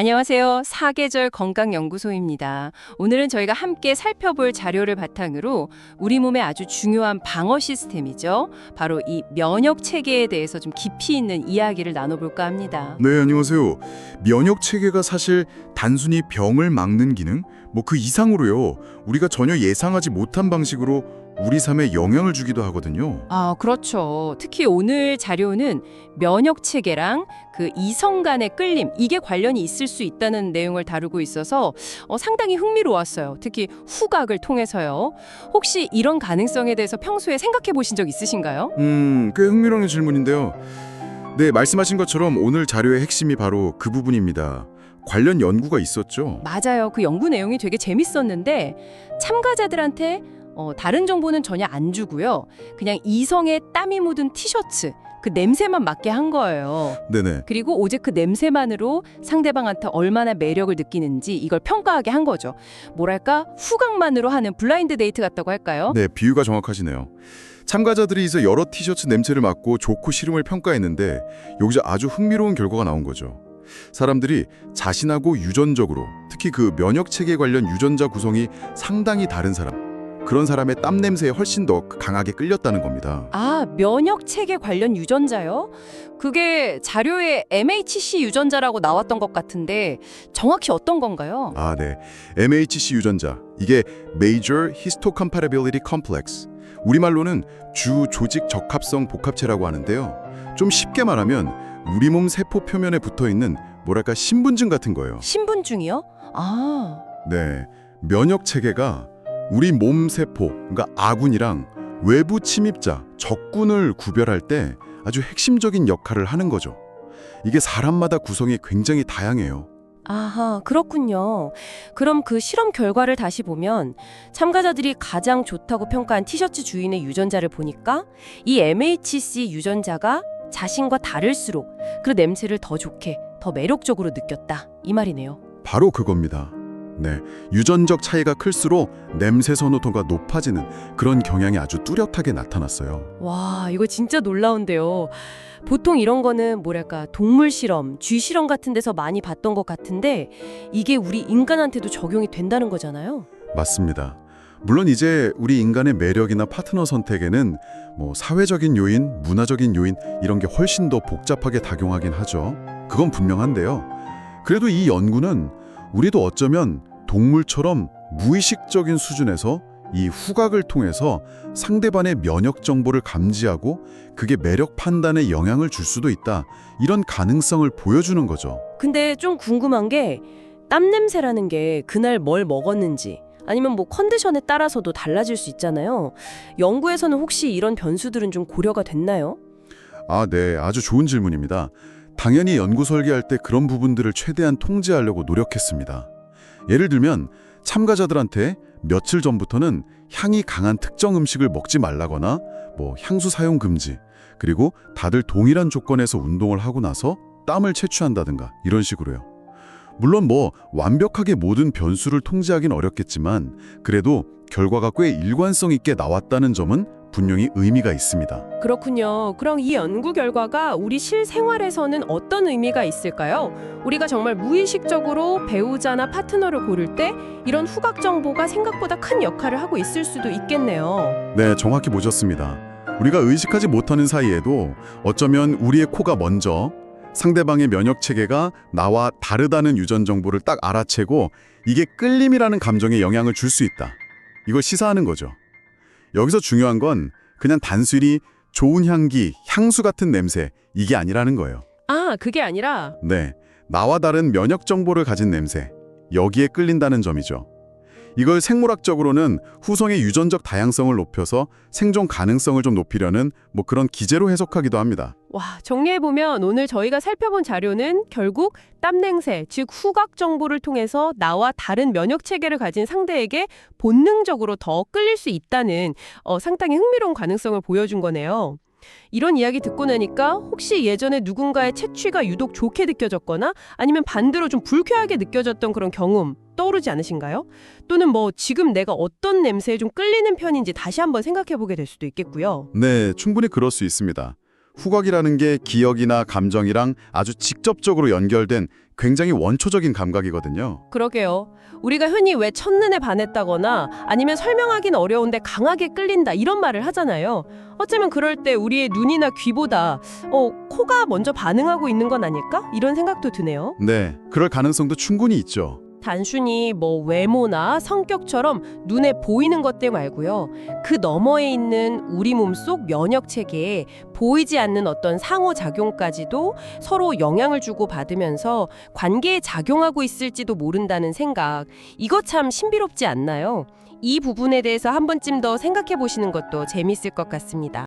안녕하세요. 사계절 건강연구소입니다. 오늘은 저희가 함께 살펴볼 자료를 바탕으로 우리 몸의 아주 중요한 방어 시스템이죠. 바로 이 면역 체계에 대해서 좀 깊이 있는 이야기를 나눠볼까 합니다. 네, 안녕하세요. 면역 체계가 사실 단순히 병을 막는 기능, 그 이상으로요. 우리가 전혀 예상하지 못한 방식으로 우리 삶에 영향을 주기도 하거든요. 아, 그렇죠. 특히 오늘 자료는 면역 체계랑 그 이성 간의 끌림, 이게 관련이 있을 수 있다는 내용을 다루고 있어서 상당히 흥미로웠어요. 특히 후각을 통해서요. 혹시 이런 가능성에 대해서 평소에 생각해 보신 적 있으신가요? 꽤 흥미로운 질문인데요. 네, 말씀하신 것처럼 오늘 자료의 핵심이 바로 그 부분입니다. 관련 연구가 있었죠. 맞아요. 그 연구 내용이 되게 재밌었는데 참가자들한테 다른 정보는 전혀 안 주고요. 그냥 이성의 땀이 묻은 티셔츠, 그 냄새만 맡게 한 거예요. 네네. 그리고 오직 그 냄새만으로 상대방한테 얼마나 매력을 느끼는지 이걸 평가하게 한 거죠. 뭐랄까 후각만으로 하는 블라인드 데이트 같다고 할까요? 네, 비유가 정확하시네요. 참가자들이 이제 여러 티셔츠 냄새를 맡고 좋고 싫음을 평가했는데 여기서 아주 흥미로운 결과가 나온 거죠. 사람들이 자신하고 유전적으로, 특히 그 면역 체계 관련 유전자 구성이 상당히 다른 사람, 그런 사람의 땀 냄새에 훨씬 더 강하게 끌렸다는 겁니다. 아, 면역 체계 관련 유전자요? 그게 자료에 MHC 유전자라고 나왔던 것 같은데 정확히 어떤 건가요? 아, 네. MHC 유전자. 이게 Major Histocompatibility Complex. 우리말로는 주 조직 적합성 복합체라고 하는데요. 좀 쉽게 말하면 우리 몸 세포 표면에 붙어 있는 뭐랄까 신분증 같은 거예요. 신분증이요? 아, 네. 면역 체계가 우리 몸 세포, 그러니까 아군이랑 외부 침입자, 적군을 구별할 때 아주 핵심적인 역할을 하는 거죠. 이게 사람마다 구성이 굉장히 다양해요. 아하, 그렇군요. 그럼 그 실험 결과를 다시 보면 참가자들이 가장 좋다고 평가한 티셔츠 주인의 유전자를 보니까 이 MHC 유전자가 자신과 다를수록 그 냄새를 더 좋게, 더 매력적으로 느꼈다. 이 말이네요. 바로 그겁니다. 네, 유전적 차이가 클수록 냄새 선호도가 높아지는 그런 경향이 아주 뚜렷하게 나타났어요. 와, 이거 진짜 놀라운데요. 보통 이런 거는 뭐랄까 동물 실험, 쥐 실험 같은 데서 많이 봤던 것 같은데 이게 우리 인간한테도 적용이 된다는 거잖아요. 맞습니다. 물론 이제 우리 인간의 매력이나 파트너 선택에는 사회적인 요인, 문화적인 요인 이런 게 훨씬 더 복잡하게 작용하긴 하죠. 그건 분명한데요. 그래도 이 연구는 우리도 어쩌면 동물처럼 무의식적인 수준에서 이 후각을 통해서 상대방의 면역 정보를 감지하고 그게 매력 판단에 영향을 줄 수도 있다. 이런 가능성을 보여주는 거죠. 근데 좀 궁금한 게 땀 냄새라는 게 그날 뭘 먹었는지 아니면 컨디션에 따라서도 달라질 수 있잖아요. 연구에서는 혹시 이런 변수들은 좀 고려가 됐나요? 아, 네. 아주 좋은 질문입니다. 당연히 연구 설계할 때 그런 부분들을 최대한 통제하려고 노력했습니다. 예를 들면 참가자들한테 며칠 전부터는 향이 강한 특정 음식을 먹지 말라거나 향수 사용 금지, 그리고 다들 동일한 조건에서 운동을 하고 나서 땀을 채취한다든가 이런 식으로요. 물론 완벽하게 모든 변수를 통제하긴 어렵겠지만 그래도 결과가 꽤 일관성 있게 나왔다는 점은 분명히 의미가 있습니다. 그렇군요. 그럼 이 연구 결과가 우리 실생활에서는 어떤 의미가 있을까요? 우리가 정말 무의식적으로 배우자나 파트너를 고를 때 이런 후각 정보가 생각보다 큰 역할을 하고 있을 수도 있겠네요. 네, 정확히 보셨습니다. 우리가 의식하지 못하는 사이에도 어쩌면 우리의 코가 먼저 상대방의 면역 체계가 나와 다르다는 유전 정보를 딱 알아채고 이게 끌림이라는 감정에 영향을 줄 수 있다. 이걸 시사하는 거죠. 여기서 중요한 건 그냥 단순히 좋은 향기, 향수 같은 냄새 이게 아니라는 거예요. 아, 그게 아니라 네, 나와 다른 면역 정보를 가진 냄새, 여기에 끌린다는 점이죠. 이걸 생물학적으로는 후성의 유전적 다양성을 높여서 생존 가능성을 좀 높이려는 그런 기제로 해석하기도 합니다. 와, 정리해보면 오늘 저희가 살펴본 자료는 결국 땀 냄새, 즉 후각 정보를 통해서 나와 다른 면역 체계를 가진 상대에게 본능적으로 더 끌릴 수 있다는 상당히 흥미로운 가능성을 보여준 거네요. 이런 이야기 듣고 나니까 혹시 예전에 누군가의 채취가 유독 좋게 느껴졌거나 아니면 반대로 좀 불쾌하게 느껴졌던 그런 경험 떠오르지 않으신가요? 또는 지금 내가 어떤 냄새에 좀 끌리는 편인지 다시 한번 생각해보게 될 수도 있겠고요. 네, 충분히 그럴 수 있습니다. 후각이라는 게 기억이나 감정이랑 아주 직접적으로 연결된 굉장히 원초적인 감각이거든요. 그러게요. 우리가 흔히 왜 첫눈에 반했다거나 아니면 설명하긴 어려운데 강하게 끌린다 이런 말을 하잖아요. 어쩌면 그럴 때 우리의 눈이나 귀보다 코가 먼저 반응하고 있는 건 아닐까? 이런 생각도 드네요. 네, 그럴 가능성도 충분히 있죠. 단순히 외모나 성격처럼 눈에 보이는 것들 말고요. 그 너머에 있는 우리 몸속 면역 체계에 보이지 않는 어떤 상호작용까지도 서로 영향을 주고 받으면서 관계에 작용하고 있을지도 모른다는 생각. 이거 참 신비롭지 않나요? 이 부분에 대해서 한 번쯤 더 생각해 보시는 것도 재밌을 것 같습니다.